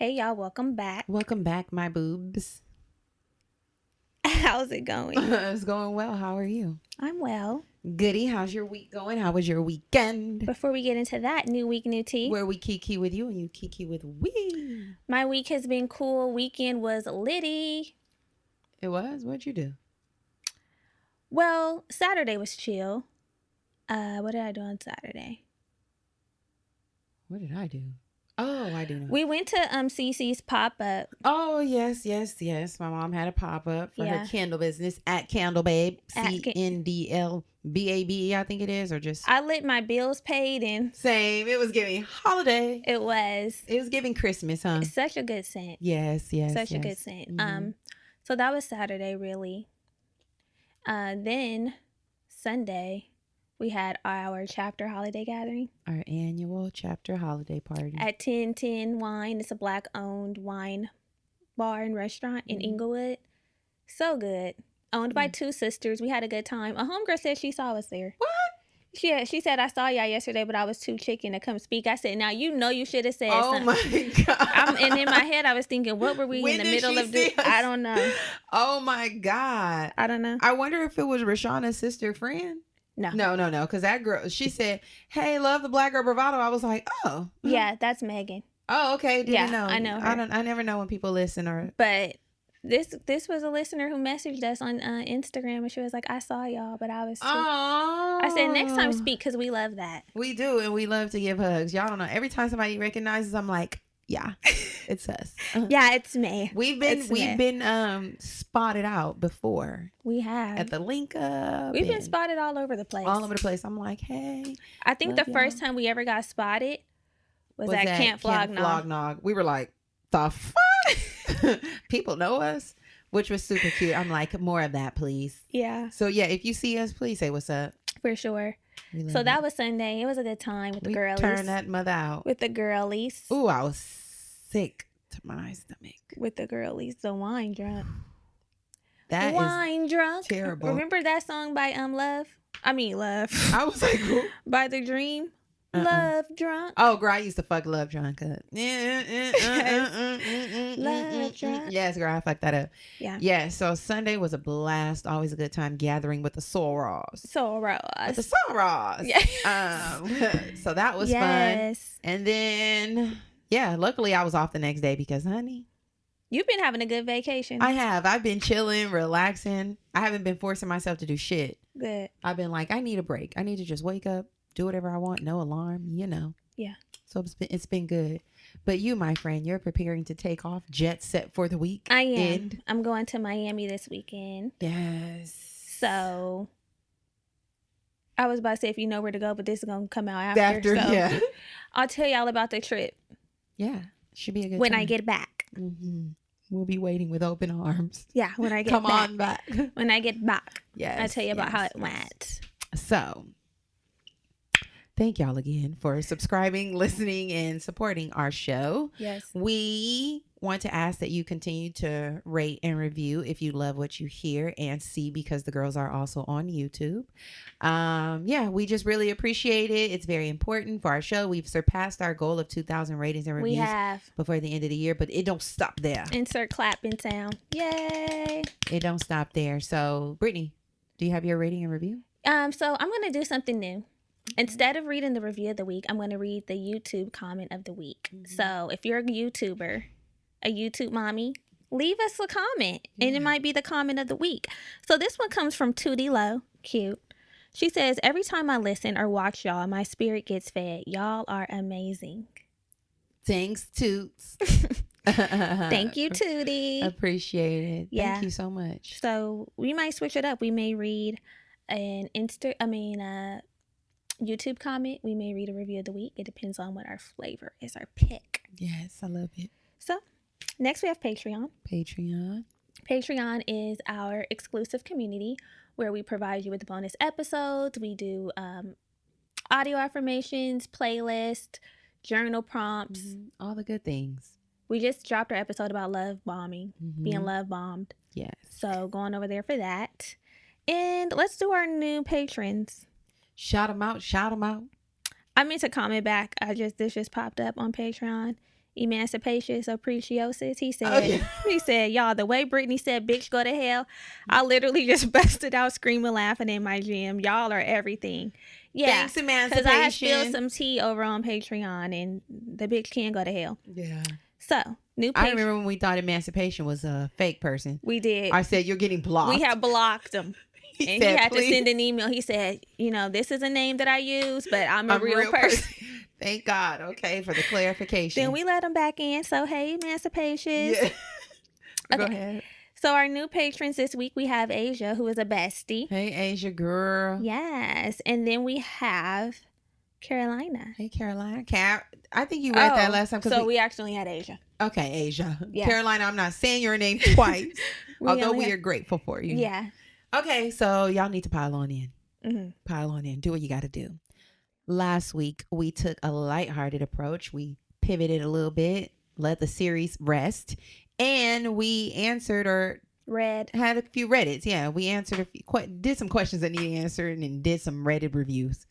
Hey, y'all. Welcome back. Welcome back, my boobs. How's it going? It's going well. How are you? I'm well. Goody. How's your week going? How was your weekend? Before we get into that, new week, new tea. Where we kiki with you and you kiki with we. My week has been cool. Weekend was litty. It was? What'd you do? Well, Saturday was chill. What did I do on Saturday? What did I do? Oh, I do know. We went to Cece's pop-up. Oh, yes. My mom had a pop-up for her candle business at Candle Babe. CNDLBABE, I think it is, or just... I lit my bills paid and... Same. It was giving holiday. It was. It was giving Christmas, huh? It's such a good scent. Yes. Such a good scent. Mm-hmm. So that was Saturday, really. Then Sunday... we had our chapter holiday gathering. Our annual chapter holiday party. At 1010 Wine. It's a Black-owned wine bar and restaurant in Inglewood. So good. Owned by two sisters. We had a good time. A homegirl said she saw us there. What? She said, I saw y'all yesterday, but I was too chicken to come speak. I said, now, you should have said something. Oh, my God. And in my head, I was thinking, what were we in the middle of doing? I don't know. Oh, my God. I don't know. I wonder if it was Rashana's sister friend. No. Because that girl, she said, hey, love the Black Girl Bravado. I was like, oh. Yeah, that's Megan. Oh, okay. Didn't know. I know her. I never know when people listen or. But this was a listener who messaged us on Instagram, and she was like, I saw y'all, but I was too. Oh. I said, next time speak, because we love that. We do, and we love to give hugs. Y'all don't know. Every time somebody recognizes, I'm like, yeah, it's us. Yeah, it's me. We've been spotted out before. We have at the link up. We've been spotted all over the place. I'm like, hey. I think the first time we ever got spotted was at Camp Flog Nog. We were like, the fuck? People know us, which was super cute. I'm like, more of that, please. Yeah. So yeah, if you see us, please say what's up. For sure. So that was Sunday. It was a good time with the girlies. Turn that mother out. With the girlies. Ooh, I was sick to my stomach. With the girlies. The wine drunk. That wine is drunk. Terrible. Remember that song by Love? I was like, who? By The Dream? Love Drunk. Oh, girl, I used to fuck Love Drunk up. Love Drunk. Yes, girl, I fucked that up. Yeah. Yeah, so Sunday was a blast. Always a good time gathering with the Soros. With the Soros. Yes. So that was fun. And then, yeah, luckily I was off the next day because, honey. You've been having a good vacation. I have. I've been chilling, relaxing. I haven't been forcing myself to do shit. Good. I've been like, I need a break. I need to just wake up, do whatever I want, no alarm, Yeah. So it's been good. But you, my friend, you're preparing to take off, jet set for the week. I am. I'm going to Miami this weekend. Yes. So I was about to say if you know where to go, but this is going to come out after. So yeah. I'll tell y'all about the trip. Yeah. Should be a good when time. I get back. Mm-hmm. We'll be waiting with open arms. Yeah, when I get back. Come on back. When I get back. Yes. I'll tell you about how it went. So, thank y'all again for subscribing, listening, and supporting our show. Yes. We want to ask that you continue to rate and review if you love what you hear and see, because the girls are also on YouTube. Yeah, we just really appreciate it. It's very important for our show. We've surpassed our goal of 2,000 ratings and reviews before the end of the year, but it don't stop there. Insert clapping sound. Yay. It don't stop there. So, Brittany, do you have your rating and review? So I'm going to do something new. Instead of reading the review of the week, I'm going to read the YouTube comment of the week. Mm-hmm. So if you're a YouTuber, a YouTube mommy, leave us a comment, and it might be the comment of the week. So this one comes from Tootie Low. Cute. She says, every time I listen or watch y'all, my spirit gets fed. Y'all are amazing. Thanks, Toots. Thank you, Tootie. Appreciate it. Yeah. Thank you so much. So we might switch it up. We may read an YouTube comment. We may read a review of the week. It depends on what our flavor is, our pick. Yes, I love it. So next we have Patreon. Patreon is our exclusive community where we provide you with bonus episodes. We do audio affirmations, playlist, journal prompts. All the good things. We just dropped our episode about love bombing, being love bombed. Yes. So go on over there for that. And let's do our new patrons. Shout them out. I meant to comment back. This just popped up on Patreon. emancipation of preciosis. He said, Oh, yeah. he said, y'all, the way Brittany said, bitch, go to hell, I literally just busted out screaming, laughing in my gym. Y'all are everything. Yeah. Thanks, Because emancipation. I had spilled some tea over on Patreon, and the bitch can go to hell. Yeah. So, new I page. remember when we thought emancipation was a fake person. We did. I said, you're getting blocked. We have blocked him. He And said, he had "Please." to send an email. He said, you know, this is a name that I use, but I'm a real person. Thank God. Okay, for the clarification. Then we let him back in. So, hey, emancipations. Yeah. Go Okay. ahead. So, our new patrons this week, we have Asia, who is a bestie. Hey, Asia girl. Yes. And then we have Carolina. Hey, Carolina. I think you read that last time. So, we actually had Asia. Okay, Asia. Yeah. Carolina, I'm not saying your name twice, although we are grateful for you. Yeah. Okay, so y'all need to pile on in. Mm-hmm. Pile on in. Do what you got to do. Last week, we took a lighthearted approach. We pivoted a little bit, let the series rest, and we answered or had a few Reddits. Yeah, we answered did some questions that needed answered and did some Reddit reviews.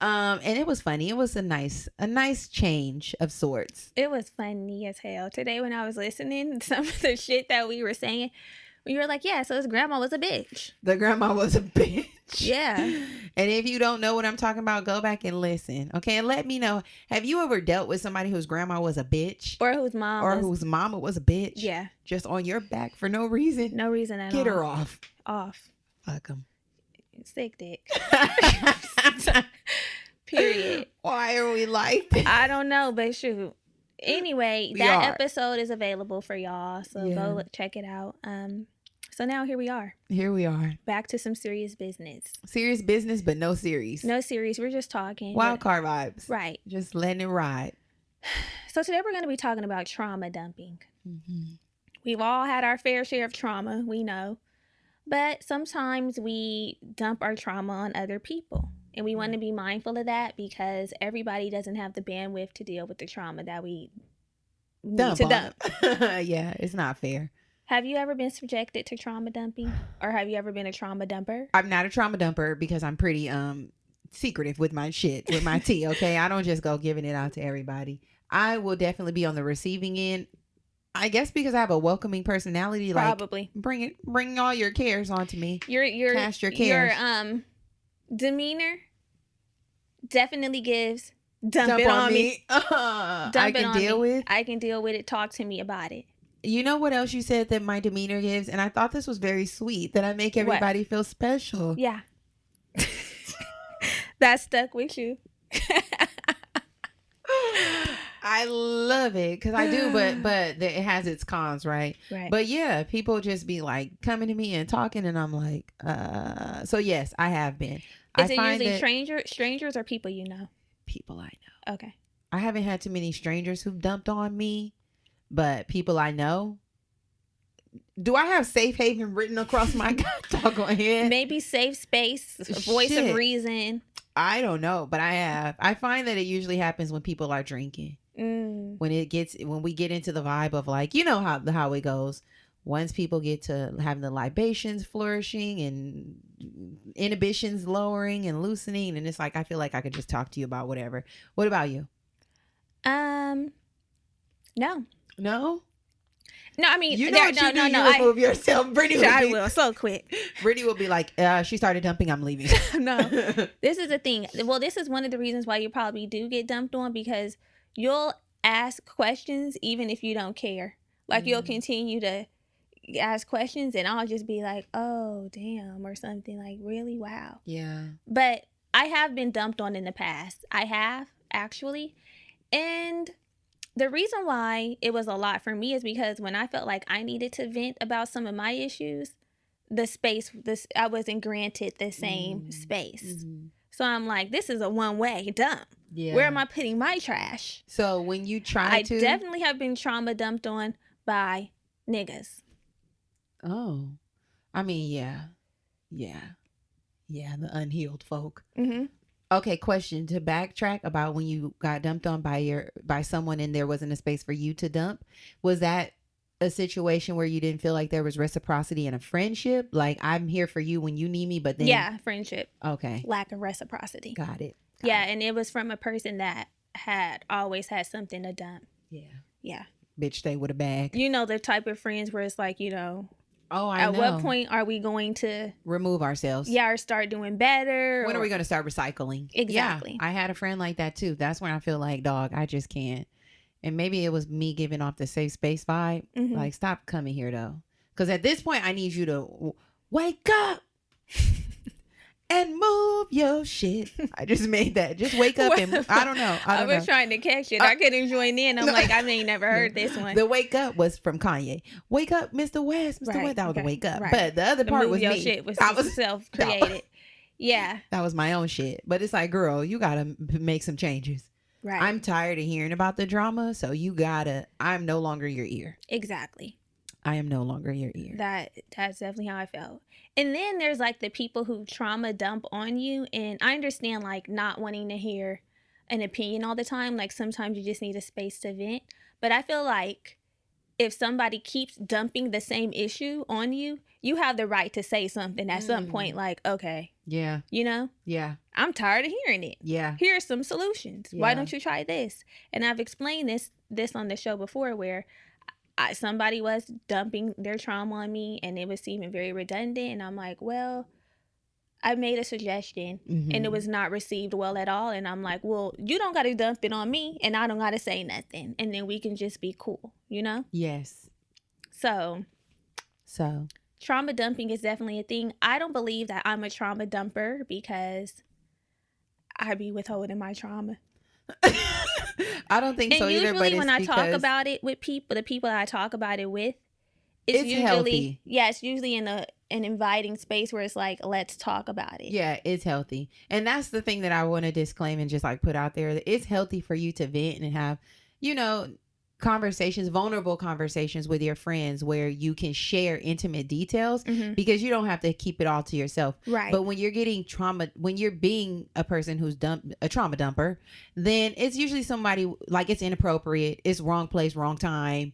And it was funny. It was a nice change of sorts. It was funny as hell. Today when I was listening to some of the shit that we were saying, we were like, yeah, so his grandma was a bitch. The grandma was a bitch. Yeah. And if you don't know what I'm talking about, go back and listen. Okay. And let me know. Have you ever dealt with somebody whose grandma was a bitch? Or whose mama was a bitch? Yeah. Just on your back for no reason? No reason at all. Get her off. Off. Fuck them. Sick dick. Period. Why are we like this? I don't know, but shoot. Anyway, that episode is available for y'all. So go check it out. So now here we are. Here we are. Back to some serious business. Serious business, but no series. No series. We're just talking. Wild card vibes. Right. Just letting it ride. So today we're going to be talking about trauma dumping. Mm-hmm. We've all had our fair share of trauma, we know. But sometimes we dump our trauma on other people. And we want to be mindful of that because everybody doesn't have the bandwidth to deal with the trauma that we need to dump. Yeah, it's not fair. Have you ever been subjected to trauma dumping? Or have you ever been a trauma dumper? I'm not a trauma dumper because I'm pretty secretive with my shit, with my tea, okay? I don't just go giving it out to everybody. I will definitely be on the receiving end. I guess because I have a welcoming personality. Probably. Like, bring all your cares onto me. Cast your cares. Your demeanor definitely gives dump it on me. I can deal with. I can deal with it. Talk to me about it. You know what else you said that my demeanor gives? And I thought this was very sweet, that I make everybody feel special. Yeah. That stuck with you. I love it because I do, but it has its cons, right? Right. But yeah, people just be like coming to me and talking, and I'm like, so yes, I have been. Is it usually strangers or people you know? People I know. Okay. I haven't had too many strangers who've dumped on me, but people I know. Do I have safe haven written across my doggone head? Maybe safe space, voice of reason. I don't know, but I have. I find that it usually happens when people are drinking. When we get into the vibe of like, you know how it goes. Once people get to having the libations flourishing and inhibitions lowering and loosening, and it's like I feel like I could just talk to you about whatever. What about you? No. No? No, I mean, you know what you do. You remove yourself. Brittany will so quick. Brittany will be like, she started dumping, I'm leaving. No. This is the thing. Well, this is one of the reasons why you probably do get dumped on, because you'll ask questions even if you don't care. Like you'll continue to ask questions and I'll just be like, oh, damn, or something like, really? Wow. Yeah. But I have been dumped on in the past. I have, actually. And the reason why it was a lot for me is because when I felt like I needed to vent about some of my issues, I wasn't granted the same space. Mm-hmm. So I'm like, this is a one-way dump. Yeah. Where am I putting my trash? So when you I definitely have been trauma dumped on by niggas. Oh, I mean, yeah, the unhealed folk. Mm-hmm. Okay, question to backtrack about when you got dumped on by someone and there wasn't a space for you to dump. Was that a situation where you didn't feel like there was reciprocity in a friendship? Like, I'm here for you when you need me, but then... Yeah, friendship. Okay. Lack of reciprocity. Got it. And it was from a person that had always had something to dump. Yeah. Yeah. Bitch, stay with a bag. You know, the type of friends where it's like, you know, Oh, I at know. what point are we going to remove ourselves? or start doing better? When are we going to start recycling? Exactly. Yeah, I had a friend like that too. That's when I feel like, dog, I just can't. And maybe it was me giving off the safe space vibe. Mhm. Like, stop coming here though. Because at this point, I need you to wake up and move your shit. I just made that. Just wake up and I don't know. I was trying to catch it. I couldn't join in. I'm like, I ain't never heard this one. The wake up was from Kanye. Wake up, Mr. West. Mr. West. That was the wake up. Right. But the other part was your me. shit was I was self-created. Yeah. That was my own shit. But it's like, girl, you gotta make some changes. Right. I'm tired of hearing about the drama, so you gotta. I'm no longer your ear. Exactly. I am no longer your ear. That's definitely how I felt. And then there's like the people who trauma dump on you, and I understand like not wanting to hear an opinion all the time. Like sometimes you just need a space to vent. But I feel like if somebody keeps dumping the same issue on you, you have the right to say something at some point. Like, okay, yeah, you know, yeah, I'm tired of hearing it. Yeah, Here's some solutions. Yeah. Why don't you try this? And I've explained this on the show before, where somebody was dumping their trauma on me and it was seeming very redundant. And I'm like, well, I made a suggestion and it was not received well at all. And I'm like, well, you don't got to dump it on me and I don't got to say nothing. And then we can just be cool, you know? Yes. So trauma dumping is definitely a thing. I don't believe that I'm a trauma dumper because I be withholding my trauma. I don't think so either. Usually But when I talk about it with people, the people that I talk about it with, it's usually healthy. Yeah, it's usually in an inviting space where it's like, let's talk about it. Yeah, it's healthy. And that's the thing that I want to disclaim and just like put out there. It's healthy for you to vent and have, you know, conversations, vulnerable conversations with your friends where you can share intimate details because you don't have to keep it all to yourself. Right. But when you're getting trauma, when you're being a person who's a trauma dumper, then it's usually somebody like it's inappropriate. It's wrong place, wrong time.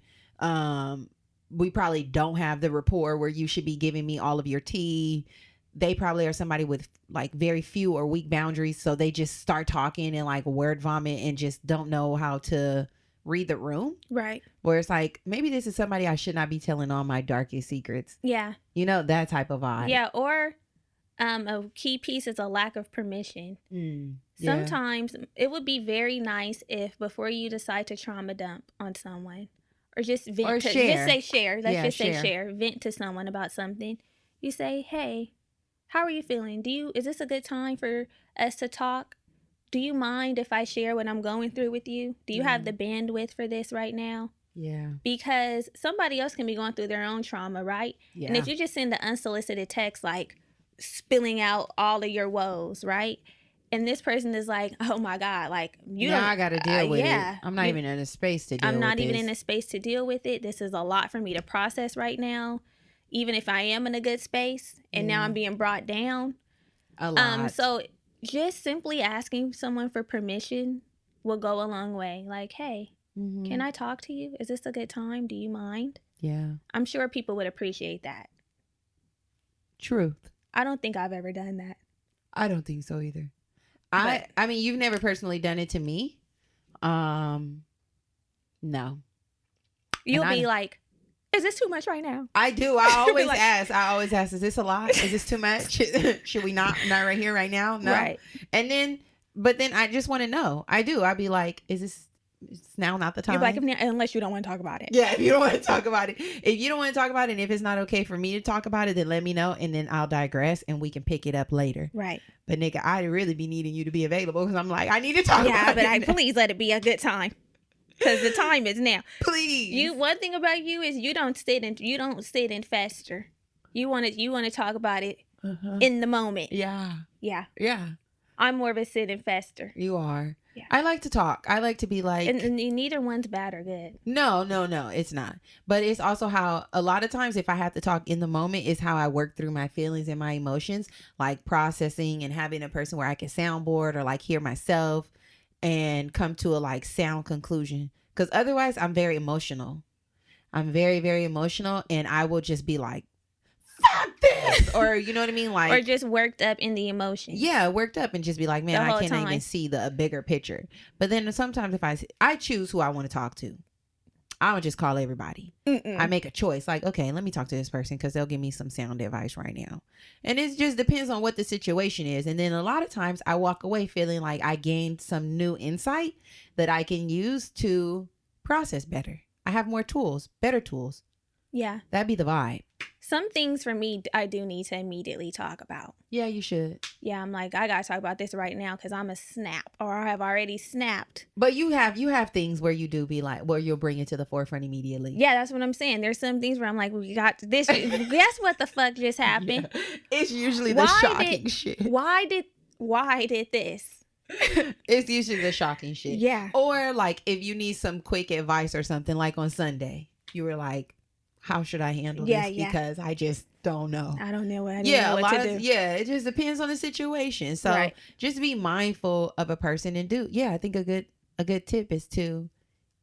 We probably don't have the rapport where you should be giving me all of your tea. They probably are somebody with like very few or weak boundaries. So they just start talking and like word vomit and just don't know how to read the room. Right. Where it's like, maybe this is somebody I should not be telling all my darkest secrets. Yeah. You know, that type of vibe. Yeah. Or a key piece is a lack of permission. Yeah. Sometimes it would be very nice if before you decide to trauma dump on someone or just vent Or to share. just say share. Let's Yeah, just say share. share. Vent to someone about something. You say, hey, how are you feeling? Is this a good time for us to talk? Do you mind if I share what I'm going through with you? Do you have the bandwidth for this right now? Yeah. Because somebody else can be going through their own trauma, right? Yeah. And if you just send an unsolicited text, like spilling out all of your woes, right? And this person is like, oh my God, like I got to deal with yeah. it. I'm not even in a space to deal with it. I'm not even in a space to deal with it. This is a lot for me to process right now, even if I am in a good space. And now I'm being brought down. A lot. So just simply asking someone for permission will go a long way. Like, hey, can I talk to you? Is this a good time? Do you mind? Yeah. I'm sure people would appreciate that. Truth. I don't think I've ever done that. I don't think so either. I mean, you've never personally done it to me. No. You'll be like, is this too much right now? I do. I always ask, is this a lot? Is this too much? Should we not right here, right now? No. Right. And then, but then I just want to know. I do. I'd be like, is now not the time? You're like, unless you don't want to talk about it. Yeah, if you don't want to talk about it. If you don't want to talk about it, and if it's not okay for me to talk about it, then let me know, and then I'll digress, and we can pick it up later. Right. But nigga, I really be needing you to be available because I'm like, I need to talk about it. Yeah, but please let it be a good time. Because the time is now. Please. One thing about you is you don't sit and fester. You want to talk about it in the moment. Yeah. Yeah. Yeah. I'm more of a sit and fester. You are. Yeah. I like to talk. I like to be like, and neither one's bad or good. No, it's not. But it's also how a lot of times if I have to talk in the moment is how I work through my feelings and my emotions, like processing and having a person where I can soundboard or like hear myself and come to a like sound conclusion. Because otherwise I'm very emotional. I'm very, very emotional, and I will just be like, fuck this, or you know what I mean, like, or just worked up in the emotion. Yeah, worked up and just be like, man, I can't even see the bigger picture. But then sometimes if I choose who I want to talk to. I don't just call everybody. Mm-mm. I make a choice. Like, okay, let me talk to this person because they'll give me some sound advice right now. And it just depends on what the situation is. And then a lot of times I walk away feeling like I gained some new insight that I can use to process better. I have more tools, better tools. Yeah. That'd be the vibe. Some things for me, I do need to immediately talk about. Yeah, you should. Yeah, I'm like, I gotta talk about this right now because I'm a snap, or I have already snapped. But you have things where you do be like, where you'll bring it to the forefront immediately. Yeah, that's what I'm saying. There's some things where I'm like, we got this. Guess what the fuck just happened? Yeah. It's usually the shocking shit. Why did this? It's usually the shocking shit. Yeah. Or like if you need some quick advice or something, like on Sunday, you were like, how should I handle this? Because I just don't know. I don't know what I know what to do. Yeah, it just depends on the situation. So just be mindful of a person and do. Yeah, I think a good tip is to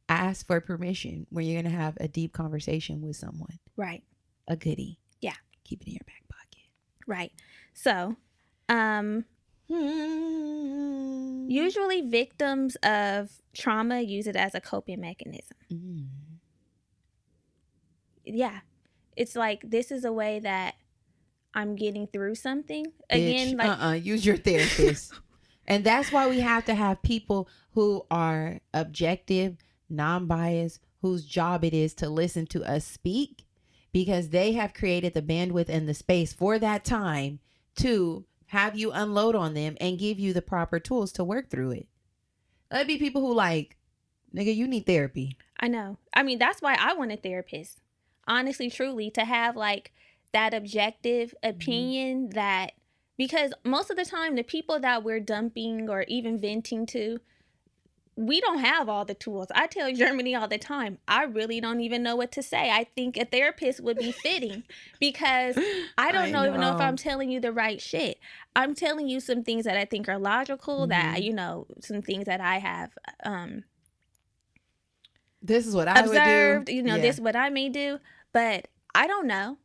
ask for permission when you're going to have a deep conversation with someone. Right. A goodie. Yeah. Keep it in your back pocket. Right. So, usually victims of trauma use it as a coping mechanism. Yeah. It's like, this is a way that I'm getting through something. Again, like use your therapist. And that's why we have to have people who are objective, non-biased, whose job it is to listen to us speak, because they have created the bandwidth and the space for that time to have you unload on them and give you the proper tools to work through it. That'd be people who like, nigga, you need therapy. I know. I mean, that's why I want a therapist. Honestly, truly, to have like that objective opinion that, because most of the time the people that we're dumping or even venting to, we don't have all the tools. I tell Germany all the time, I really don't even know what to say. I think a therapist would be fitting because I don't even know if I'm telling you the right shit. I'm telling you some things that I think are logical, that, you know, some things that I have this is what I observed, would do. You know, this is what I may do, but I don't know.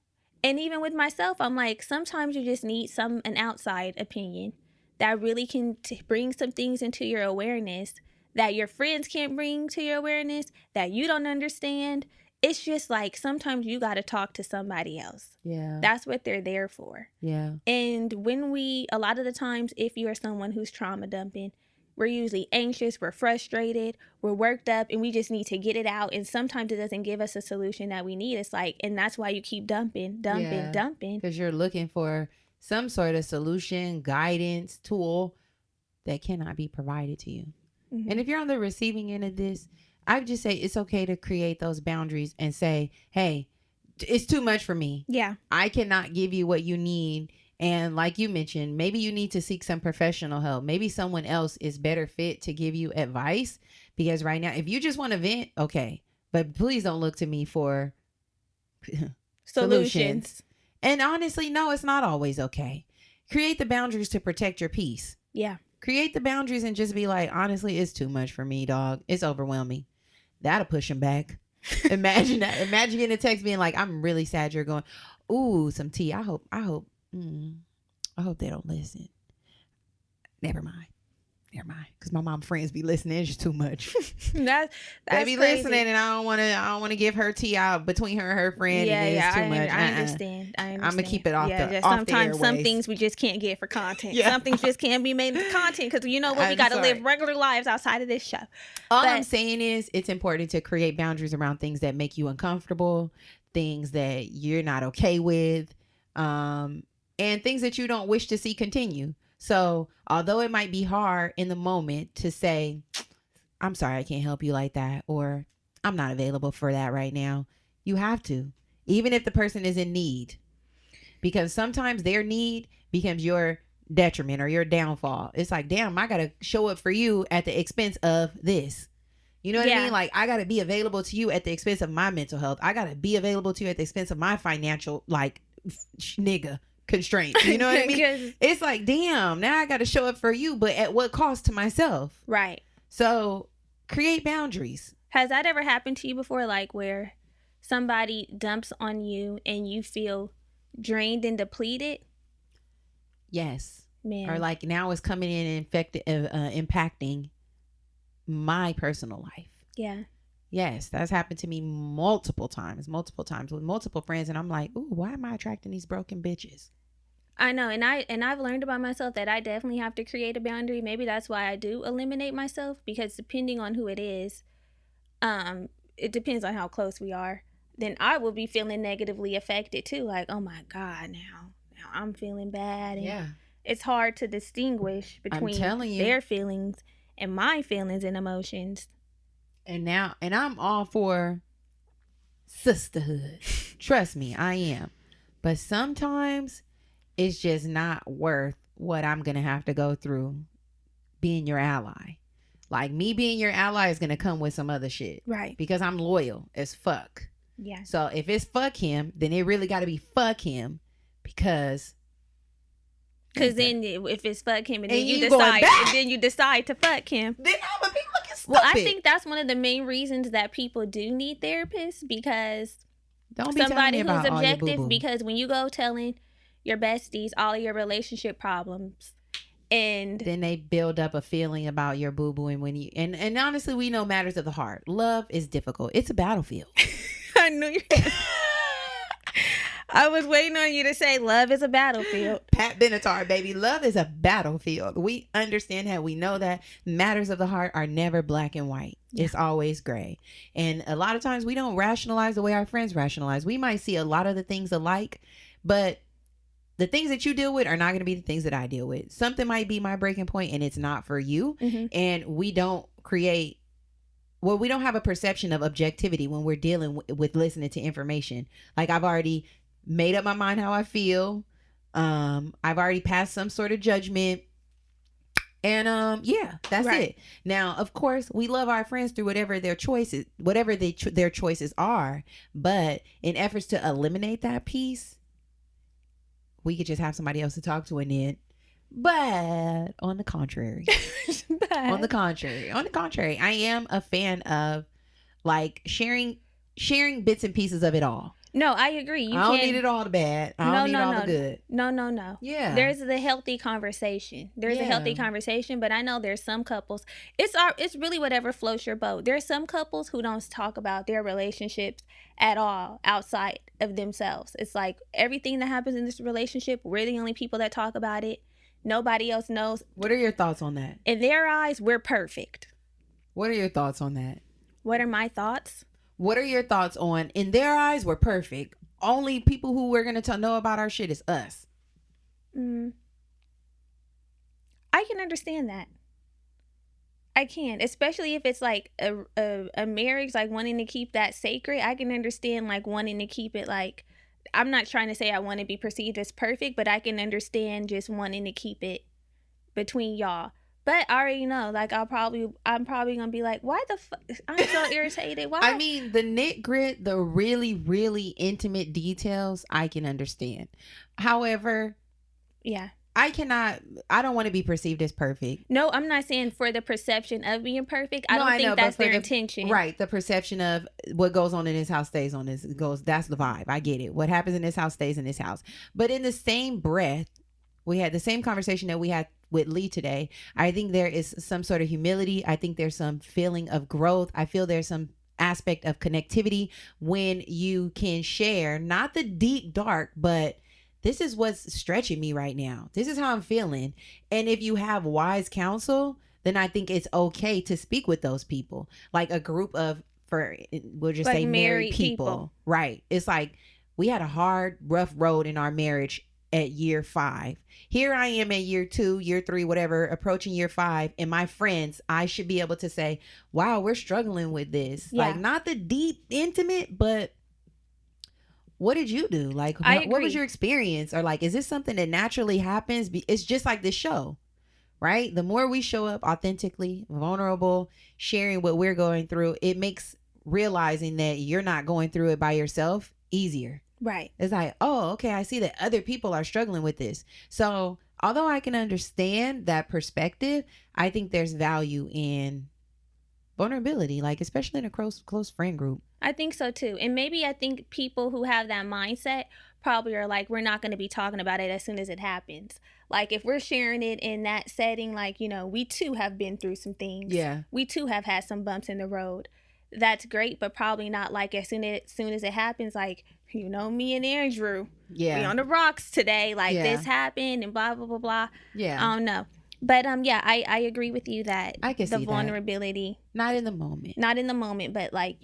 And even with myself, I'm like, sometimes you just need an outside opinion that really can bring some things into your awareness that your friends can't bring to your awareness, that you don't understand. It's just like, sometimes you got to talk to somebody else. Yeah. That's what they're there for. Yeah. And a lot of the times, if you are someone who's trauma dumping, we're usually anxious, we're frustrated, we're worked up, and we just need to get it out. And sometimes it doesn't give us a solution that we need. It's like, and that's why you keep dumping. Because you're looking for some sort of solution, guidance, tool that cannot be provided to you. Mm-hmm. And if you're on the receiving end of this, I would just say it's okay to create those boundaries and say, hey, it's too much for me. Yeah. I cannot give you what you need. And like you mentioned, maybe you need to seek some professional help. Maybe someone else is better fit to give you advice, because right now, if you just want to vent, okay, but please don't look to me for solutions. And honestly, no, it's not always okay. Create the boundaries to protect your peace. Yeah. Create the boundaries and just be like, honestly, it's too much for me, dog. It's overwhelming. That'll push him back. Imagine that. Imagine getting a text being like, I'm really sad you're going, ooh, some tea. I hope they don't listen. Never mind. Because my mom friends be listening. It's just too much. That's they be crazy. listening, and I don't want to give her tea out between her and her friend. Yeah, and it's too much. I understand. I'm gonna keep it off the sometimes the some things we just can't get for content. Yeah. Some things just can't be made into content because you know what, we got to live regular lives outside of this show. All I'm saying is it's important to create boundaries around things that make you uncomfortable, things that you're not okay with, and things that you don't wish to see continue. So although it might be hard in the moment to say, I'm sorry, I can't help you like that, or I'm not available for that right now, you have to, even if the person is in need, because sometimes their need becomes your detriment or your downfall. It's like, damn, I got to show up for you at the expense of this. You know what I mean? Like, I got to be available to you at the expense of my mental health. I got to be available to you at the expense of my financial, like, nigga constraints. You know what I mean? It's like, damn, now I got to show up for you, but at what cost to myself? Right. So create boundaries. Has that ever happened to you before? Like where somebody dumps on you and you feel drained and depleted? Yes. Man. Or like now it's coming in and impacting my personal life. Yeah. Yes, that's happened to me multiple times with multiple friends. And I'm like, ooh, why am I attracting these broken bitches? I know, and I've learned about myself that I definitely have to create a boundary. Maybe that's why I do eliminate myself, because depending on who it is, it depends on how close we are. Then I will be feeling negatively affected too. Like, oh my God, now I'm feeling bad, and Yeah. it's hard to distinguish I'm between telling you. their feelings and my feelings and emotions. And I'm all for sisterhood. Trust me, I am. But sometimes it's just not worth what I'm going to have to go through being your ally. Like, me being your ally is going to come with some other shit. Right. Because I'm loyal as fuck. Yeah. So if it's fuck him, then it really got to be fuck him, because then if it's fuck him and then And you you going decide back. and then you decide to fuck him. then I'm going to be looking stupid. Well, I think that's one of the main reasons that people do need therapists, because Don't be somebody telling me who's about all your objective, boo-boo. because when you go telling your besties all of your relationship problems, and then they build up a feeling about your boo-boo, and when you and honestly, we know matters of the heart. Love is difficult. It's a battlefield. I knew you. I was waiting on you to say love is a battlefield. Pat Benatar, baby. Love is a battlefield. We understand that. We know that matters of the heart are never black and white. Yeah. It's always gray. And a lot of times we don't rationalize the way our friends rationalize. We might see a lot of the things alike, but the things that you deal with are not going to be the things that I deal with. Something might be my breaking point and it's not for you. Mm-hmm. And we don't have a perception of objectivity when we're dealing with listening to information. Like, I've already made up my mind how I feel. I've already passed some sort of judgment. And yeah, that's right. It. Now, of course, we love our friends through whatever their choices, their choices are. But in efforts to eliminate that piece, we could just have somebody else to talk to, and then. But on the contrary, on the contrary, I am a fan of, like, sharing bits and pieces of it all. No, I agree. I don't need it all the bad. I don't need all the good. No. Yeah. There's the healthy conversation. There's a healthy conversation, but I know there's some couples. It's really whatever floats your boat. There's some couples who don't talk about their relationships at all outside of themselves. It's like everything that happens in this relationship, we're the only people that talk about it. Nobody else knows. What are your thoughts on that? In their eyes, we're perfect. What are your thoughts on that? What are my thoughts? What are your thoughts on, in their eyes, we're perfect. Only people who we're going to know about our shit is us. I can understand that. I can, especially if it's like a marriage, like wanting to keep that sacred. I can understand, like, wanting to keep it, like, I'm not trying to say I want to be perceived as perfect, but I can understand just wanting to keep it between y'all. But I already know, like, I'm probably gonna be like, why the fuck? I'm so irritated. Why? I mean, the nit grit, the really, really intimate details, I can understand. However, yeah, I don't want to be perceived as perfect. No, I'm not saying for the perception of being perfect. I don't think that's their intention. Right. The perception of what goes on in this house stays on this that's the vibe. I get it. What happens in this house stays in this house. But in the same breath, we had the same conversation that we had with Lee today. I think there is some sort of humility. I think there's some feeling of growth. I feel there's some aspect of connectivity when you can share, not the deep dark, but this is what's stretching me right now. This is how I'm feeling. And if you have wise counsel, then I think it's okay to speak with those people. Like a group of, we'll just say married people. Right. It's like we had a hard, rough road in our marriage at year 5. Here I am at year 2, year 3, whatever, approaching year 5. And my friends, I should be able to say, wow, we're struggling with this. Yeah. Like, not the deep, intimate, but what did you do? Like, what was your experience? Or like, is this something that naturally happens? It's just like this show, right? The more we show up authentically, vulnerable, sharing what we're going through, it makes realizing that you're not going through it by yourself easier. Right. It's like, oh, okay, I see that other people are struggling with this. So although I can understand that perspective, I think there's value in vulnerability, like especially in a close friend group. I think so too. And maybe I think people who have that mindset probably are like, we're not going to be talking about it as soon as it happens. Like if we're sharing it in that setting, like, you know, we too have been through some things. Yeah. We too have had some bumps in the road. that's great, but probably not like as soon as it happens, like, me and Andrew, we on the rocks today, like this happened and blah blah blah blah. I don't know. But yeah, I agree with you that I can the see vulnerability, not in the moment, but like,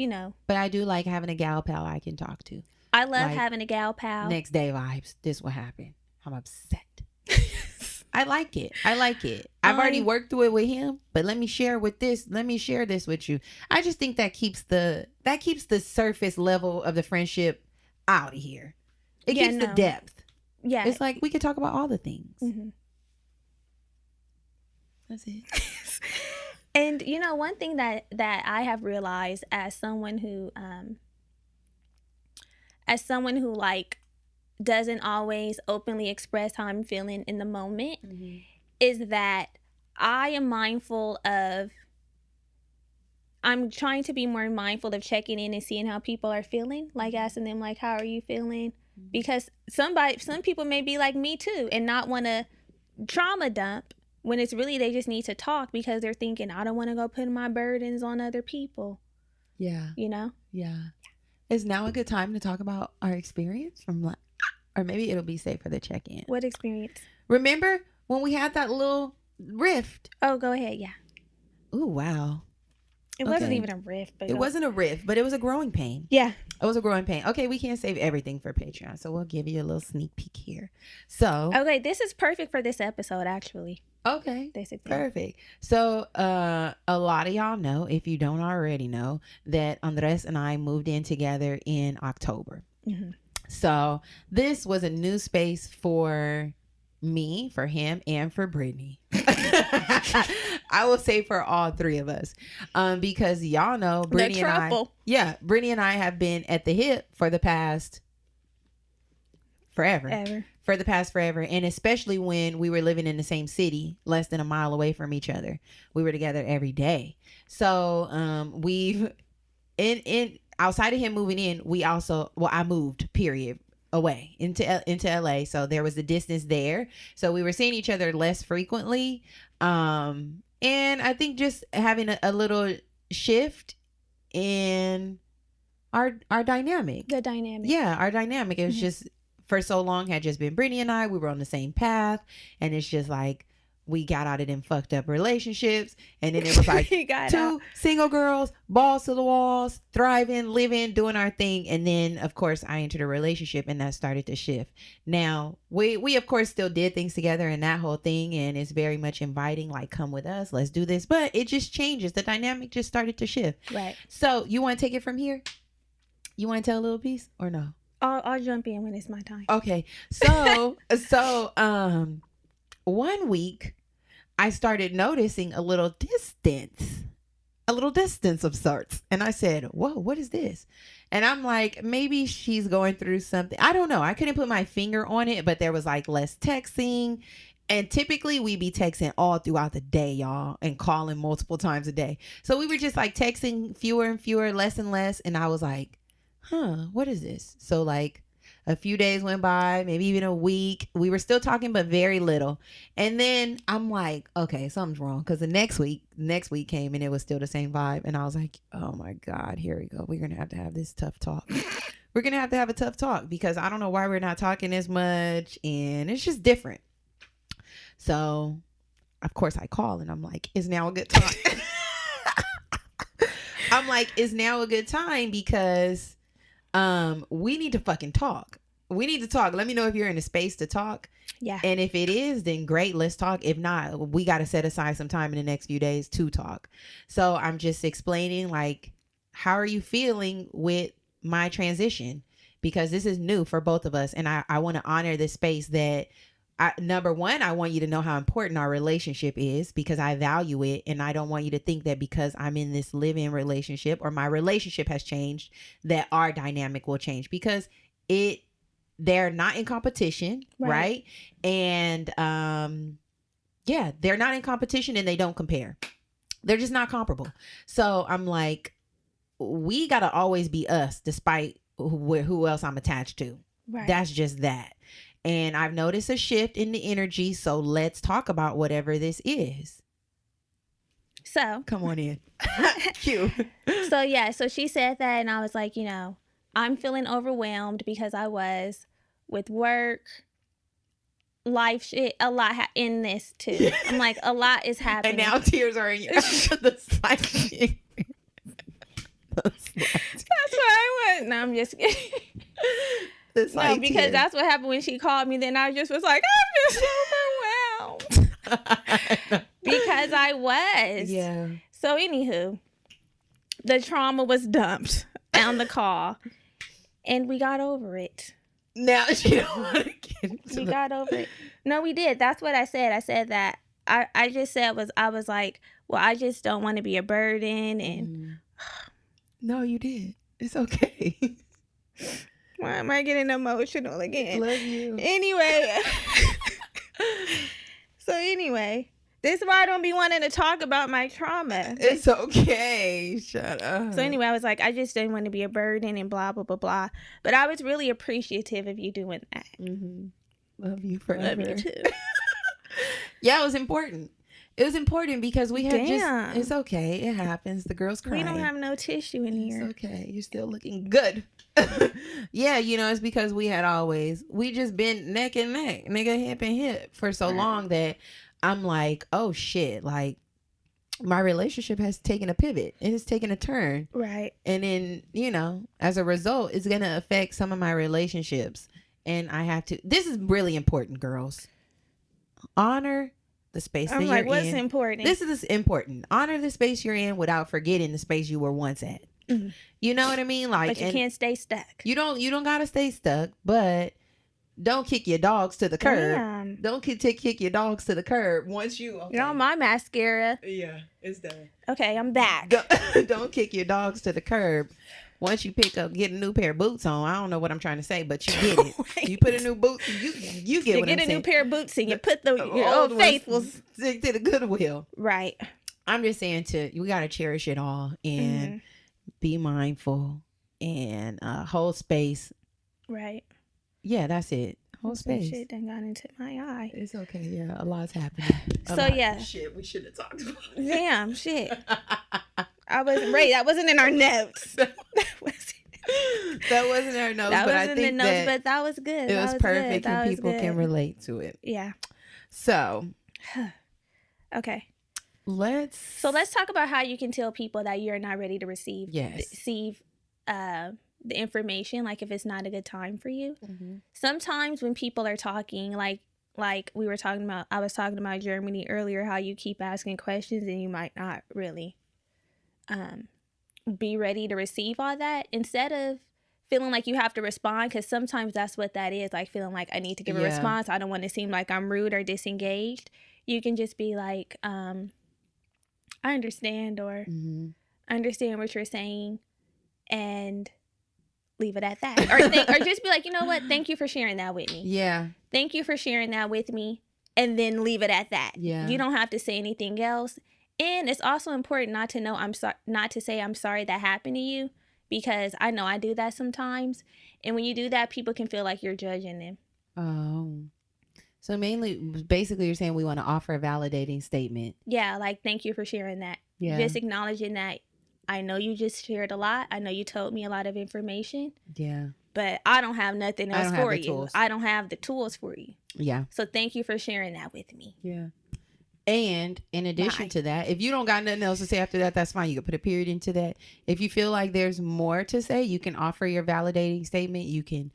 but I do like having a gal pal I can talk to. I love having a gal pal. Next day vibes. This will happen. I'm upset. I like it. I've already worked through it with him, but let me share this with you. I just think that keeps the surface level of the friendship out of here. It keeps the depth. Yeah. It's like we could talk about all the things. Mm-hmm. That's it. And one thing that I have realized as someone who like doesn't always openly express how I'm feeling in the moment, mm-hmm. is that I am trying to be more mindful of checking in and seeing how people are feeling, like asking them like, how are you feeling? Mm-hmm. Because some people may be like me too and not want to trauma dump when it's really they just need to talk because they're thinking, I don't want to go put my burdens on other people. Yeah. Yeah. Is now a good time to talk about our experience or maybe it'll be safer to check in. What experience? Remember when we had that little rift? Oh, go ahead. Yeah. Oh, wow. It wasn't even a rift. It wasn't a rift, but it was a growing pain. Yeah. It was a growing pain. Okay, we can't save everything for Patreon, so we'll give you a little sneak peek here. So. Okay, this is perfect for this episode, actually. Okay. Perfect. So, a lot of y'all know, if you don't already know, that Andres and I moved in together in October. Mm-hmm. So, this was a new space for me, for him, and for Brittany. I will say for all three of us, because y'all know Brittany and I have been at the hip for the past forever. And especially when we were living in the same city, less than a mile away from each other, we were together every day. So we've in outside of him moving in, I moved away into LA. So there was a distance there. So we were seeing each other less frequently. And I think just having a little shift in our dynamic. The dynamic. Yeah, our dynamic. It was just for so long had just been Brittany and I. We were on the same path, and it's just like we got out of them fucked up relationships, and then it was like two single girls, balls to the walls, thriving, living, doing our thing, and then of course I entered a relationship, and that started to shift. Now we of course still did things together and that whole thing, and it's very much inviting, like come with us, let's do this, but it just changes. The dynamic just started to shift. Right. So you want to take it from here? You want to tell a little piece or no? I'll jump in when it's my time. Okay. So, one week I started noticing a little distance of sorts. And I said, whoa, what is this? And I'm like, maybe she's going through something. I don't know. I couldn't put my finger on it, but there was like less texting. And typically we be texting all throughout the day, y'all, and calling multiple times a day. So we were just like texting fewer and fewer, less and less. And I was like, what is this? So like a few days went by, maybe even a week. We were still talking, but very little. And then I'm like, okay, something's wrong. Because the next week came and it was still the same vibe. And I was like, oh my God, here we go. We're going to have this tough talk. We're going to have a tough talk because I don't know why we're not talking as much. And it's just different. So of course I call and I'm like, is now a good time? I'm like, is now a good time? Because we need to fucking talk. We need to talk. Let me know if you're in a space to talk. Yeah. And if it is, then great, let's talk. If not, we got to set aside some time in the next few days to talk. So I'm just explaining, like, how are you feeling with my transition? Because this is new for both of us. And I want to honor this space that number one, I want you to know how important our relationship is because I value it. And I don't want you to think that because I'm in this live-in relationship or my relationship has changed, that our dynamic will change because they're not in competition. Right. And, they're not in competition and they don't compare. They're just not comparable. So I'm like, we got to always be us despite who else I'm attached to. Right. That's just that. And I've noticed a shift in the energy. So let's talk about whatever this is. So come on in. Cute. So yeah, so she said that, and I was like, you know, I'm feeling overwhelmed because I was with work, life shit, a lot in this too. I'm like, a lot is happening. And now tears are in your eyes. That's what I want. No, I'm just kidding. No, because that's what happened when she called me. Then I just was like, I'm just overwhelmed. Because I was. Yeah. So anywho, the trauma was dumped on the call, and we got over it. Now she don't want to get into We got over it. No, we did. That's what I said. I said that. I just said I was like, well, I just don't want to be a burden. And no, you did. It's okay. Why am I getting emotional again? Love you. Anyway. So anyway, this is why I don't be wanting to talk about my trauma. It's okay. Shut up. So anyway, I was like, I just didn't want to be a burden and blah, blah, blah, blah. But I was really appreciative of you doing that. Mm-hmm. Love you forever. Love you too. Yeah, it was important. It was important because we had just, it's okay. It happens. The girls cry. We don't have no tissue in here. It's okay. You're still looking good. Yeah, you know, it's because we just been neck and neck, nigga, hip and hip for so long that I'm like, oh shit, like my relationship has taken a pivot. It has taken a turn. Right. And then, you know, as a result, it's going to affect some of my relationships. And I have to, this is really important, girls. Honor the space that you're in. What's important? This is important. Honor the space you're in without forgetting the space you were once at. Mm-hmm. You know what I mean? Like, but you can't stay stuck. You don't gotta stay stuck, but don't kick your dogs to the curb. Damn. Don't kick your dogs to the curb once you. Okay. You know my mascara. Yeah, it's done. Okay, I'm back. Don't kick your dogs to the curb. Once you get a new pair of boots on, I don't know what I'm trying to say, but you get it. You put a new boot, you get what I'm saying. You get a new pair of boots and you put your old faithfuls to the Goodwill. Right. I'm just saying we got to cherish it all and be mindful and hold space. Right. Yeah, that's it. Hold space. Shit done got into my eye. It's okay. Yeah, a lot's happening. Yeah. Shit, we should have talked about it. Damn, shit. I wasn't ready. That wasn't in our notes. That wasn't in our notes. That but wasn't I think in the notes, but that was good. It was perfect and people can relate to it. Yeah. So. Okay. Let's talk about how you can tell people that you're not ready to receive the information, like if it's not a good time for you. Mm-hmm. Sometimes when people are talking, like we were talking about, I was talking about Germany earlier, how you keep asking questions and you might not really be ready to receive all that. Instead of feeling like you have to respond, because sometimes that's what that is, like feeling like I need to give a response. I don't want to seem like I'm rude or disengaged. You can just be like, I understand, or I understand what you're saying, and leave it at that. Or just be like, you know what? Thank you for sharing that with me. Yeah. Thank you for sharing that with me, and then leave it at that. Yeah. You don't have to say anything else. And it's also important not to say I'm sorry that happened to you, because I know I do that sometimes. And when you do that, people can feel like you're judging them. Oh. So basically you're saying we want to offer a validating statement. Yeah, like thank you for sharing that. Yeah. Just acknowledging that I know you just shared a lot. I know you told me a lot of information. Yeah. But I don't have nothing else for you. I don't have the tools for you. Yeah. So thank you for sharing that with me. Yeah. And in addition to that, if you don't got nothing else to say after that, that's fine. You can put a period into that. If you feel like there's more to say, you can offer your validating statement. You can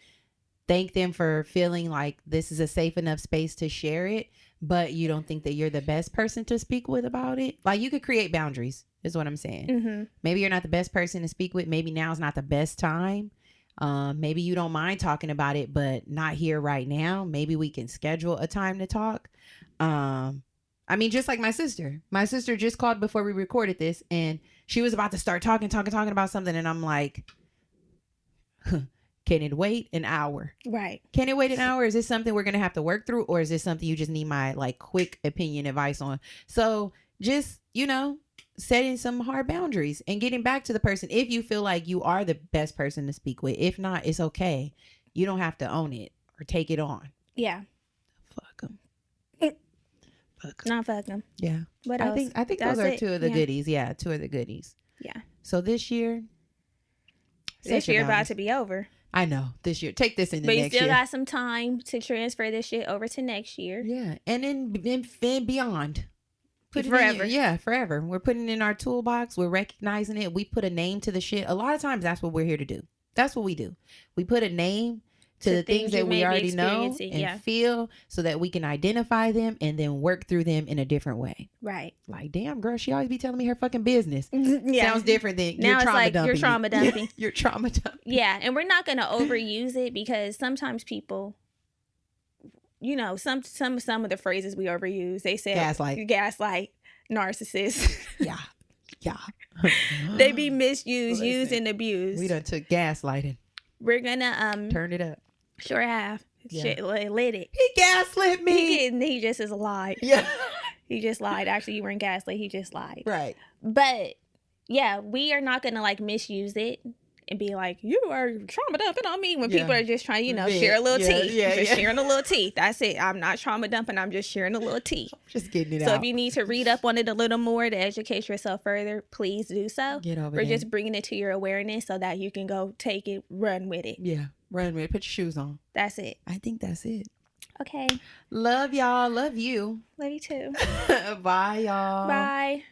thank them for feeling like this is a safe enough space to share it, but you don't think that you're the best person to speak with about it. Like, you could create boundaries, is what I'm saying. Mm-hmm. Maybe you're not the best person to speak with. Maybe now's not the best time. Maybe you don't mind talking about it, but not here right now. Maybe we can schedule a time to talk. I mean, just like my sister just called before we recorded this, and she was about to start talking about something. And I'm like, can it wait an hour? Right. Can it wait an hour? Is this something we're going to have to work through? Or is this something you just need my like quick opinion advice on? So just, setting some hard boundaries and getting back to the person. If you feel like you are the best person to speak with, if not, it's okay. You don't have to own it or take it on. Yeah. Fuck them. fuck. Not fuck them. Yeah. What else? I think those are two of the goodies. Yeah, two of the goodies. Yeah. So this year. This year about to be over. I know. This year. Take this into next year. But you still got some time to transfer this shit over to next year. Yeah. And then beyond. Put forever. Forever. We're putting it in our toolbox. We're recognizing it. We put a name to the shit. A lot of times that's what we're here to do. That's what we do. We put a name to the things that we already know and feel so that we can identify them and then work through them in a different way. Right. Like, damn, girl, she always be telling me her fucking business. Sounds different than now you're it's trauma like dumping. You're trauma dumping. You're trauma dumping. Yeah. And we're not going to overuse it because sometimes people, you know, some of the phrases we overuse, they say gaslight, narcissist. Yeah. They be misused, used, and abused. We done took gaslighting. We're gonna turn it up. Sure have. Yeah. Shit, lit it. He gaslit me. He just is lied. Yeah. He just lied. Actually, you weren't gaslit. He just lied. Right. But yeah, we are not gonna like misuse it and be like, you are trauma dumping on me when people are just trying, you know, share a little tea. Just sharing a little tea. That's it. I'm not trauma dumping. I'm just sharing a little tea. Just getting it out. So if you need to read up on it a little more to educate yourself further, please do so. Get over We're just bringing it to your awareness so that you can go take it, run with it. Yeah, run with it. Put your shoes on. That's it. I think that's it. Okay. Love y'all. Love you. Love you too. Bye, y'all. Bye.